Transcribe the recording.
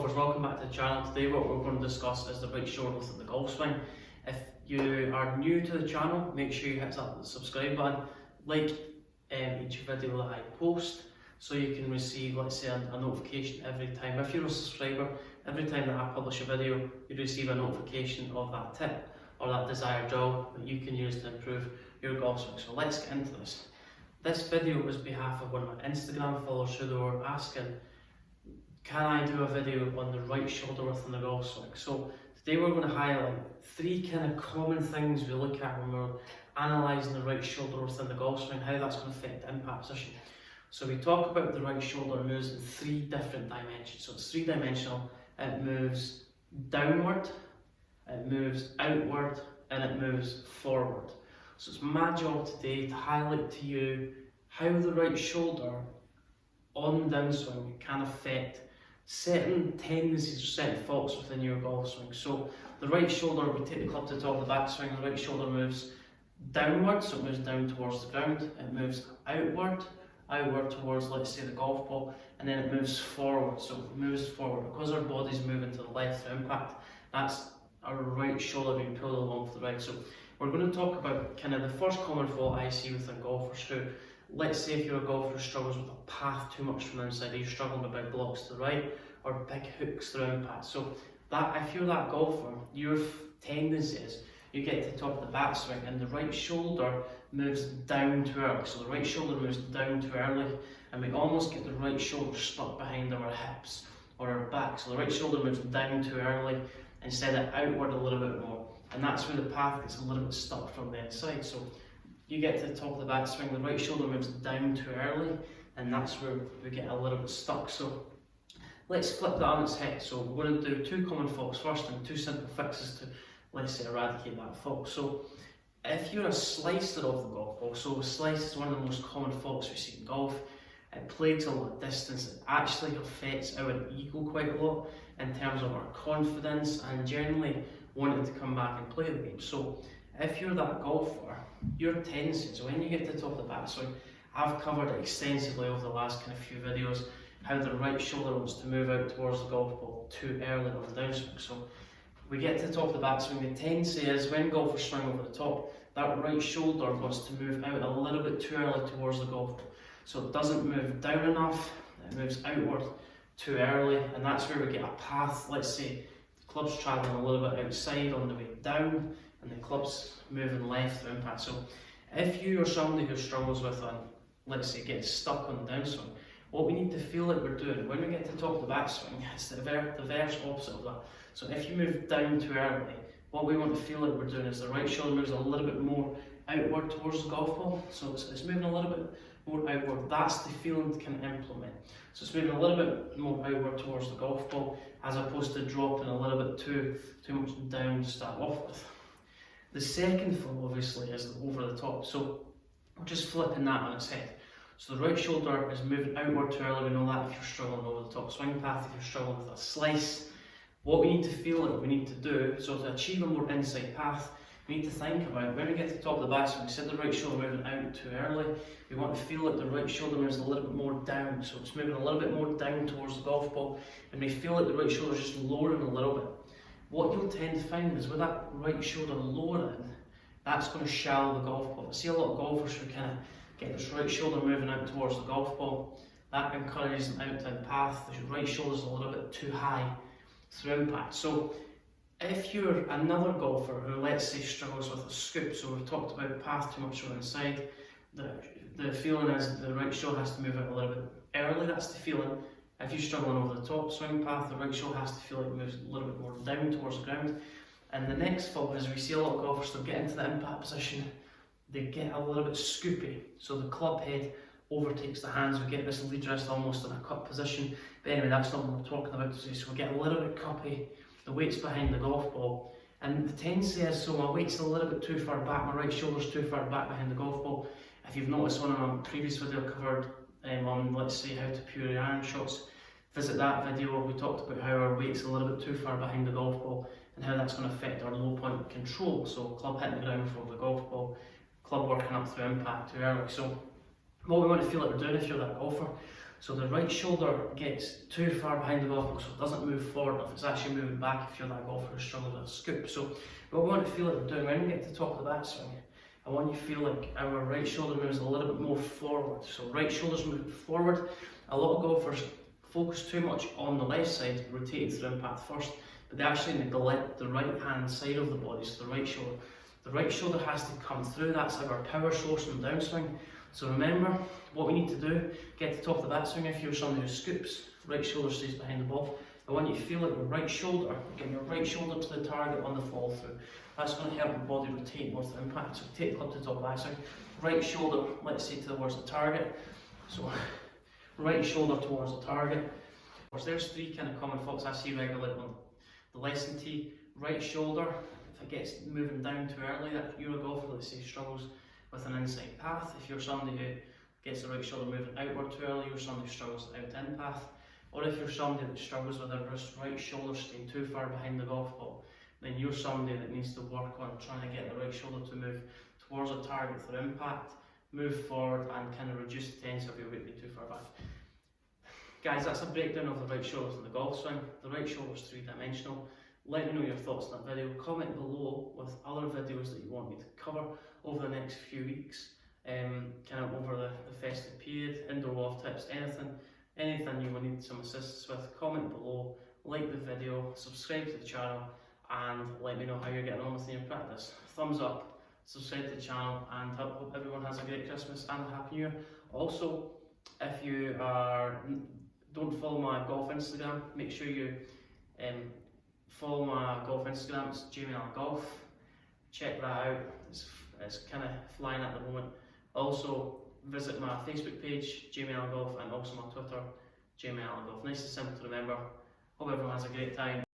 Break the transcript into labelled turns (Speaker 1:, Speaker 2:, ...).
Speaker 1: golfers, welcome back to the channel. Today what we're going to discuss is the right shoulder width of the golf swing. If you are new to the channel, make sure you hit that subscribe button, like each video that I post so you can receive, let's say, a notification every time. If you're a subscriber, every time that I publish a video, you receive a notification of that tip or that desired job that you can use to improve your golf swing. So let's get into this. This video was on behalf of one of my Instagram followers who were asking, can I do a video on the right shoulder width in the golf swing? So today we're going to highlight three kind of common things we look at when we're analysing the right shoulder width in the golf swing, how that's going to affect the impact position. So we talk about the right shoulder moves in three different dimensions. So it's three-dimensional. It moves downward, it moves outward, and it moves forward. So it's my job today to highlight to you how the right shoulder on downswing can affect certain tendencies or certain faults within your golf swing. So the right shoulder, we take the club to the top of the backswing, the right shoulder moves downward, so it moves down towards the ground. It moves outward towards, let's say, the golf ball, and then it moves forward. So it moves forward because our body's moving to the left through impact. That's our right shoulder being pulled along to the right. So we're going to talk about kind of the first common fault I see within golfers who, let's say if you're a golfer who struggles with a path too much from the inside, you're struggling with big blocks to the right or big hooks through impact. So that if you're that golfer, your tendency is you get to the top of the backswing and the right shoulder moves down too early. So the right shoulder moves down too early and we almost get the right shoulder stuck behind our hips or our back. So the right shoulder moves down too early instead of outward a little bit more. And that's where the path gets a little bit stuck from the inside. So you get to the top of the backswing, the right shoulder moves down too early, and that's where we get a little bit stuck. So let's flip that on its head. So we're going to do two common faults first and two simple fixes to, let's say, eradicate that fault. So if you're a slicer of the golf ball, so a slice is one of the most common faults we see in golf. It plagues a lot of distance. It actually affects our ego quite a lot in terms of our confidence and generally wanting to come back and play the game. So if you're that golfer, your tendency, so when you get to the top of the backswing, I've covered it extensively over the last kind of few videos, how the right shoulder wants to move out towards the golf ball too early on the downswing. So we get to the top of the backswing, the tendency is when golfers swing over the top, that right shoulder wants to move out a little bit too early towards the golf ball. So it doesn't move down enough, it moves outward too early, and that's where we get a path. Let's say the club's travelling a little bit outside on the way down, and the club's moving left through impact. So if you are somebody who struggles with, let's say, getting stuck on the downswing, what we need to feel like we're doing when we get to the top of the backswing is the reverse opposite of that. So if you move down too early, what we want to feel like we're doing is the right shoulder moves a little bit more outward towards the golf ball. So it's moving a little bit more outward. That's the feeling to kind of implement. So it's moving a little bit more outward towards the golf ball as opposed to dropping a little bit too much down to start off with. The second fault obviously is the over the top. So we're just flipping that on its head. So the right shoulder is moving outward too early. We know that if you're struggling over the top swing path, if you're struggling with a slice, what we need to feel like we need to do, so to achieve a more inside path, we need to think about when we get to the top of the backswing, we said the right shoulder moving out too early, we want to feel like the right shoulder moves a little bit more down, so it's moving a little bit more down towards the golf ball, and we feel like the right shoulder is just lowering a little bit. What you'll tend to find is with that right shoulder lowering, that's going to shallow the golf ball. I see a lot of golfers who kind of get this right shoulder moving out towards the golf ball, that encourages an out-to-in path, the right shoulder's a little bit too high through impact. So if you're another golfer who, let's say, struggles with a scoop, so we've talked about path too much on the inside, the feeling is the right shoulder has to move out a little bit early, that's the feeling. If you're struggling over the top swing path, the right shoulder has to feel like it moves a little bit more down towards the ground. And the next fault is we see a lot of golfers that get into the impact position, they get a little bit scoopy, so the club head overtakes the hands, we get this lead wrist almost in a cup position. But anyway, that's not what we're talking about today. So we get a little bit cuppy, the weight's behind the golf ball, and the tendency is, so my weight's a little bit too far back, my right shoulder's too far back behind the golf ball. If you've noticed one of my previous video covered on, let's say, how to pure your iron shots, visit that video. We talked about how our weight's a little bit too far behind the golf ball and how that's going to affect our low point control. So club hitting the ground before the golf ball, club working up through impact too early. So what we want to feel like we're doing if you're that golfer, So the right shoulder gets too far behind the golf ball, so it doesn't move forward if it's actually moving back if you're that golfer who struggles with a scoop. So what we want to feel like we're doing when we get to the top of the backswing, I want you to feel like our right shoulder moves a little bit more forward. So right shoulder's moving forward. A lot of golfers focus too much on the left side, rotating through impact first, but they actually neglect the right hand side of the body, so the right shoulder. The right shoulder has to come through, that's like our power source in the downswing. So remember, what we need to do, get to the top of the backswing. If you're somebody who scoops, right shoulder stays behind the ball. I want you to feel like your right shoulder, getting your right shoulder to the target on the fall through. That's going to help the body rotate more to impact. So take the club to the top of the backswing. Right shoulder, let's say towards the target. So right shoulder towards the target. Of course, there's three kind of common faults I see regularly on the lesson tee. Right shoulder, if it gets moving down too early, that you're a golfer, let's say, struggles with an inside path. If you're somebody who gets the right shoulder moving outward too early, you're somebody who struggles with out-in path. Or if you're somebody that struggles with their right shoulder staying too far behind the golf ball, then you're somebody that needs to work on trying to get the right shoulder to move towards a target for impact, move forward and kind of reduce the tendency of your weight being too far back. Guys, that's a breakdown of the right shoulder in the golf swing. The right shoulder is three-dimensional. Let me know your thoughts on that video. Comment below with other videos that you want me to cover over the next few weeks, kind of over the festive period, indoor golf tips, anything you will need some assistance with. Comment below, like the video, subscribe to the channel, and let me know how you're getting on with your practice. Thumbs up, subscribe to the channel, and hope everyone has a great Christmas and a Happy New Year. Also, if you don't follow my golf Instagram, make sure you follow my golf Instagram. It's Jamie Allen Golf. Check that out. It's kind of flying at the moment. Also, visit my Facebook page, Jamie Allen Golf, and also my Twitter, Jamie Allen Golf. Nice and simple to remember. Hope everyone has a great time.